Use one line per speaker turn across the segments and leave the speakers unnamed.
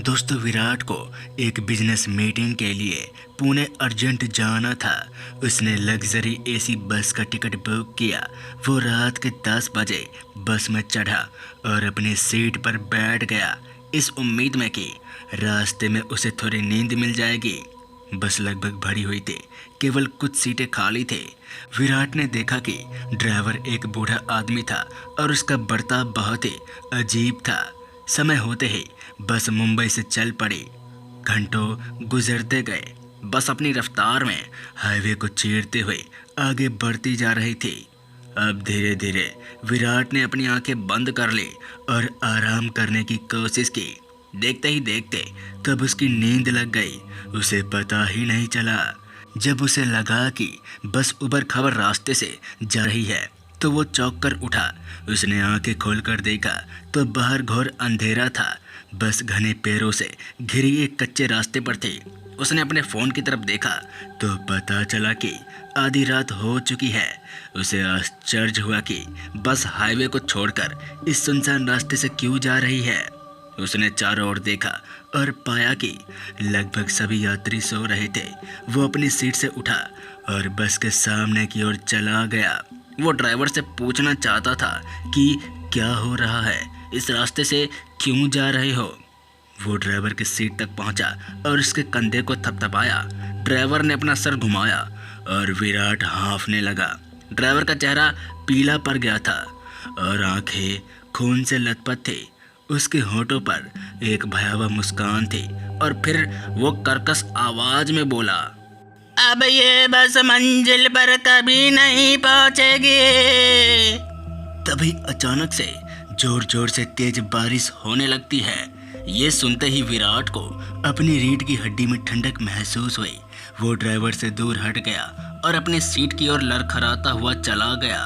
दोस्तों विराट को एक बिजनेस मीटिंग के लिए पुणे अर्जेंट जाना था। उसने लग्जरी एसी बस का टिकट बुक किया। वो रात के 10 बजे बस में चढ़ा और अपनी सीट पर बैठ गया, इस उम्मीद में कि रास्ते में उसे थोड़ी नींद मिल जाएगी। बस लगभग भरी हुई थी, केवल कुछ सीटें खाली थे। विराट ने देखा कि ड्राइवर एक बूढ़ा आदमी था और उसका बर्ताव बहुत ही अजीब था। समय होते ही बस मुंबई से चल पड़ी। घंटों गुजरते गए। बस अपनी रफ्तार में हाईवे को चीरते हुए आगे बढ़ती जा रही थी। अब धीरे धीरे विराट ने अपनी आंखें बंद कर ली और आराम करने की कोशिश की। देखते ही देखते तब उसकी नींद लग गई। उसे पता ही नहीं चला। जब उसे लगा कि बस उबड़ खाबड़ रास्ते से जा रही है तो वो चौंक कर उठा। उसने आंखें खोलकर देखा तो बाहर घोर अंधेरा था। बस घने पेड़ों से घिरी एक कच्चे रास्ते पर थी। उसने अपने फ़ोन की तरफ देखा तो पता चला कि आधी रात हो चुकी है। उसे आश्चर्य हुआ कि बस हाईवे को छोड़कर इस सुनसान रास्ते से क्यों जा रही है। उसने चारों ओर देखा और पाया कि लगभग सभी यात्री सो रहे थे। वो अपनी सीट से उठा और बस के सामने की ओर चला गया। वो ड्राइवर से पूछना चाहता था कि क्या हो रहा है, इस रास्ते से क्यों जा रहे हो। वो ड्राइवर की सीट तक पहुंचा और उसके कंधे को थपथपाया। ड्राइवर ने अपना सर घुमाया और विराट हांफने लगा। ड्राइवर का चेहरा पीला पड़ गया था और आंखें खून से लथपथ थी। उसके होठों पर एक भयावह मुस्कान थी और फिर वो कर्कश आवाज में बोला, अब ये बस मंजिल पर कभी नहीं पहुंचेगी। तभी अचानक से जोर जोर से तेज बारिश होने लगती है। ये सुनते ही विराट को अपनी रीढ़ की हड्डी में ठंडक महसूस हुई। वो ड्राइवर से दूर हट गया और अपनी सीट की ओर लड़खड़ाता हुआ चला गया।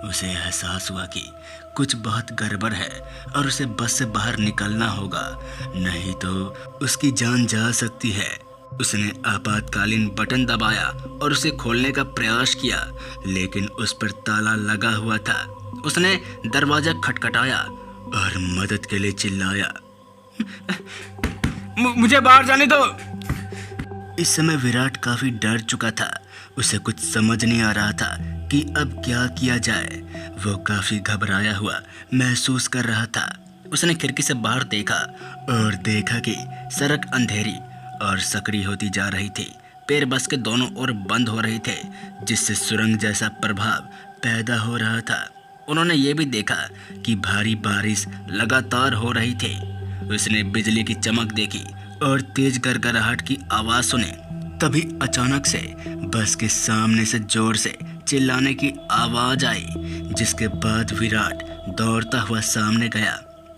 उसे एहसास हुआ कि कुछ बहुत गड़बड़ है और उसे बस से बाहर निकलना होगा, नहीं तो उसकी जान जा सकती है। उसने आपातकालीन बटन दबाया और उसे खोलने का प्रयास किया, लेकिन उस पर ताला लगा हुआ था। उसने दरवाजा खटखटाया और मदद के लिए चिल्लाया, मुझे बाहर जाने दो। इस समय विराट काफी डर चुका था। उसे कुछ समझ नहीं आ रहा था कि अब क्या किया जाए। वो काफी घबराया हुआ महसूस कर रहा था। उसने खिड़की से बाहर देखा और देखा कि सड़क अंधेरी और सकड़ी होती जा रही थी। पेड़ बस के दोनों ओर बंद हो रहे थे, जिससे सुरंग जैसा प्रभाव पैदा हो रहा था। उन्होंने ये भी देखा कि भारी बारिश लगातार हो रही थी। उसने बिजली की चमक देखी और तेज गड़गड़ाहट की आवाज़ सुनी। तभी अचानक से बस के सामने से जोर से चिल्लाने की आवाज़ आई, जिसके बाद विराट दौड़ता हुआ सामने गया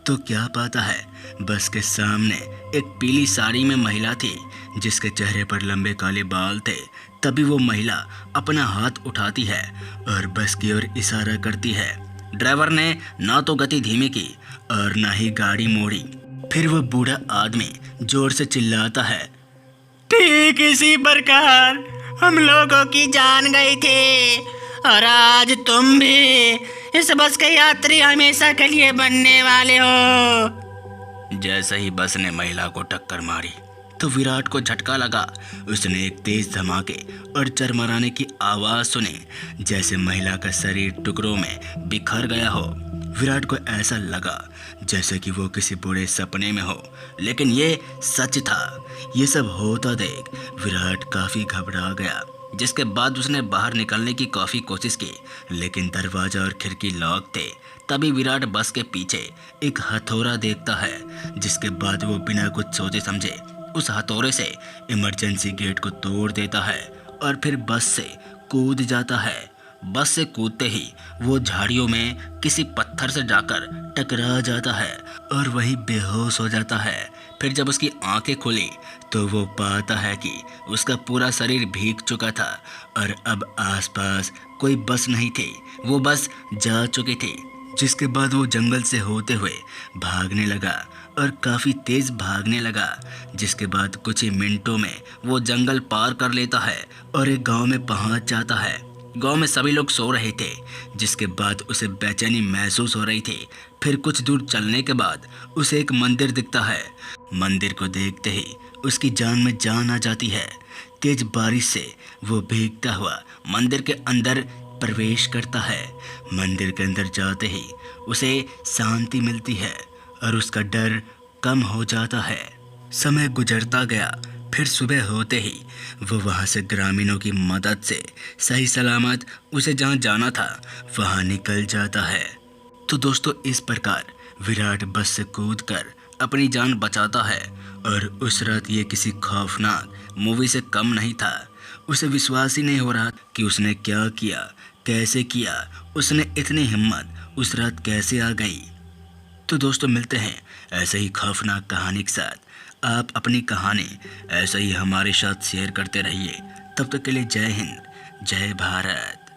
तो क्या पाता है, बस के सामने एक पीली साड़ी में महिला थी, जिसके चेहरे पर लंबे काले बाल थे। तभी वो महिला अपना हाथ उठाती है और बस की ओर इशारा करती है। ड्राइवर ने ना तो गति धीमी की और ना ही गाड़ी मोड़ी। फिर वो बूढ़ा आदमी जोर से चिल्लाता है, ठीक इसी प्रकार हम लोगों की जान गई थी और आज तुम भी इस बस के यात्री हमेशा के लिए बनने वाले हो। जैसे ही बस ने महिला को टक्कर मारी तो विराट को झटका लगा। उसने एक तेज धमाके और चरमराने की आवाज़ सुनी, जैसे महिला का शरीर टुकड़ों में बिखर गया हो। विराट को ऐसा लगा जैसे कि वो किसी बुरे सपने में हो, लेकिन ये सच था। ये सब होता देख विराट काफ़ी घबरा गया, जिसके बाद उसने बाहर निकलने की काफ़ी कोशिश की, लेकिन दरवाज़ा और खिड़की लॉक थे। तभी विराट बस के पीछे एक हथौड़ा देखता है, जिसके बाद वो बिना कुछ सोचे समझे उस हथौड़े से इमरजेंसी गेट को तोड़ देता है और फिर बस से कूद जाता है। बस से कूदते ही वो झाड़ियों में किसी पत्थर से जाकर टकरा जाता है और वही बेहोश हो जाता है। फिर जब उसकी आंखें खुली तो वो पाता है कि उसका पूरा शरीर भीग चुका था और अब आसपास कोई बस नहीं थी। वो बस जा चुकी थी, जिसके बाद वो जंगल से होते हुए भागने लगा और काफ़ी तेज़ भागने लगा। जिसके बाद कुछ ही मिनटों में वो जंगल पार कर लेता है और एक गांव में पहुंच जाता है। गांव में सभी लोग सो रहे थे, जिसके बाद उसे बेचैनी महसूस हो रही थी। फिर कुछ दूर चलने के बाद उसे एक मंदिर दिखता है। मंदिर को देखते ही उसकी जान में जान आ जाती है। तेज बारिश से वो भीगता हुआ मंदिर के अंदर प्रवेश करता है। मंदिर के अंदर जाते ही उसे शांति मिलती है और उसका डर कम हो जाता है। समय गुजरता गया। फिर सुबह होते ही वो वहाँ से ग्रामीणों की मदद से सही सलामत उसे जहाँ जाना था वहाँ निकल जाता है। तो दोस्तों, इस प्रकार विराट बस से कूदकर अपनी जान बचाता है और उस रात ये किसी खौफनाक मूवी से कम नहीं था। उसे विश्वास ही नहीं हो रहा कि उसने क्या किया, कैसे किया, उसने इतनी हिम्मत उस रात कैसे आ गई। तो दोस्तों, मिलते हैं ऐसे ही खौफनाक कहानी के साथ। आप अपनी कहानी ऐसे ही हमारे साथ शेयर करते रहिए। तब तक के लिए जय हिंद, जय भारत।